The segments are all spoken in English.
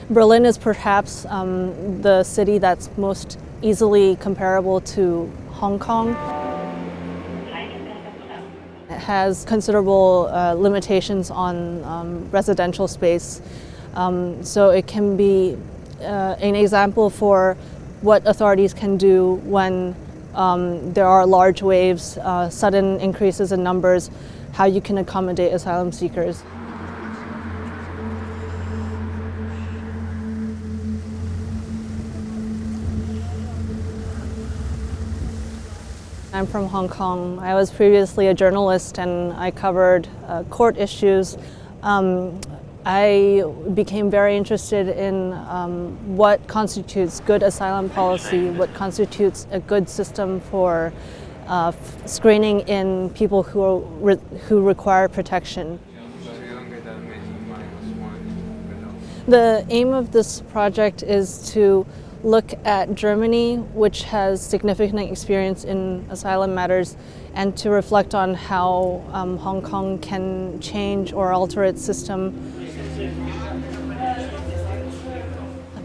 Berlin is perhaps the city that's most easily comparable to Hong Kong. It has considerable limitations on residential space, so it can be an example for what authorities can do when there are large waves, sudden increases in numbers, how you can accommodate asylum seekers. I'm from Hong Kong. I was previously a journalist and I covered court issues. I became very interested in what constitutes good asylum policy, what constitutes a good system for screening in people who require protection. The aim of this project is to look at Germany, which has significant experience in asylum matters, and to reflect on how Hong Kong can change or alter its system.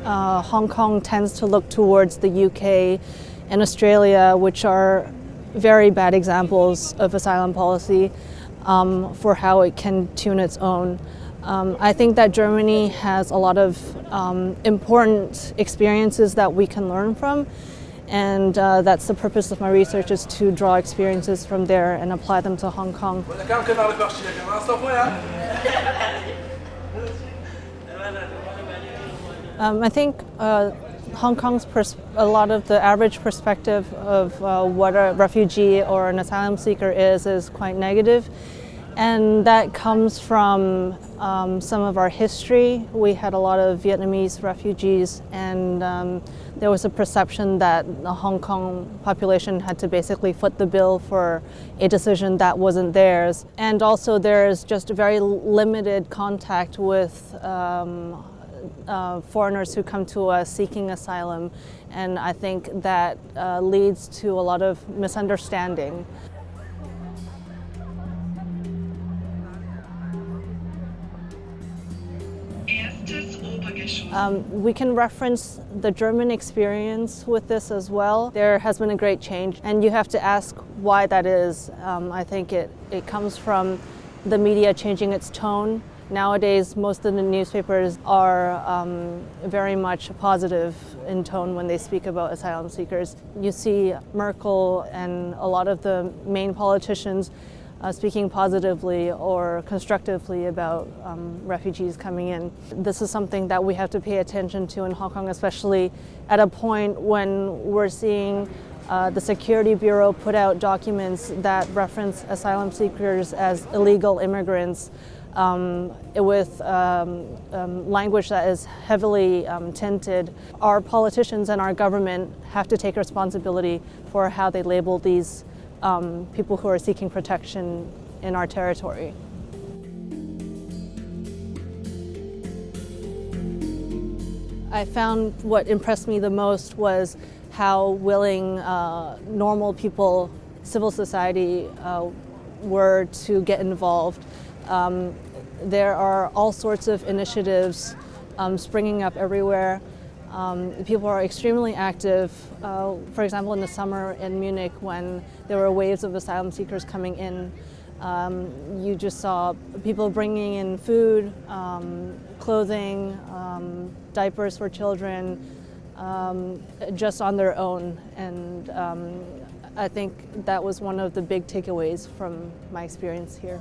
Hong Kong tends to look towards the UK and Australia, which are very bad examples of asylum policy, for how it can tune its own. I think that Germany has a lot of important experiences that we can learn from, and that's the purpose of my research, is to draw experiences from there and apply them to Hong Kong. I think Hong Kong's a lot of the average perspective of what a refugee or an asylum seeker is quite negative. And that comes from some of our history. We had a lot of Vietnamese refugees, and there was a perception that the Hong Kong population had to basically foot the bill for a decision that wasn't theirs. And also there's just very limited contact with foreigners who come to us seeking asylum, and I think that leads to a lot of misunderstanding. We can reference the German experience with this as well. There has been a great change, and you have to ask why that is. I think it comes from the media changing its tone. Nowadays, most of the newspapers are very much positive in tone when they speak about asylum seekers. You see Merkel and a lot of the main politicians speaking positively or constructively about refugees coming in. This is something that we have to pay attention to in Hong Kong, especially at a point when we're seeing the Security Bureau put out documents that reference asylum seekers as illegal immigrants, with language that is heavily tinted. Our politicians and our government have to take responsibility for how they label these people who are seeking protection in our territory. I found what impressed me the most was how willing normal people, civil society, were to get involved. There are all sorts of initiatives springing up everywhere. People are extremely active. For example, in the summer in Munich, when there were waves of asylum seekers coming in, you just saw people bringing in food, clothing, diapers for children, just on their own. And I think that was one of the big takeaways from my experience here.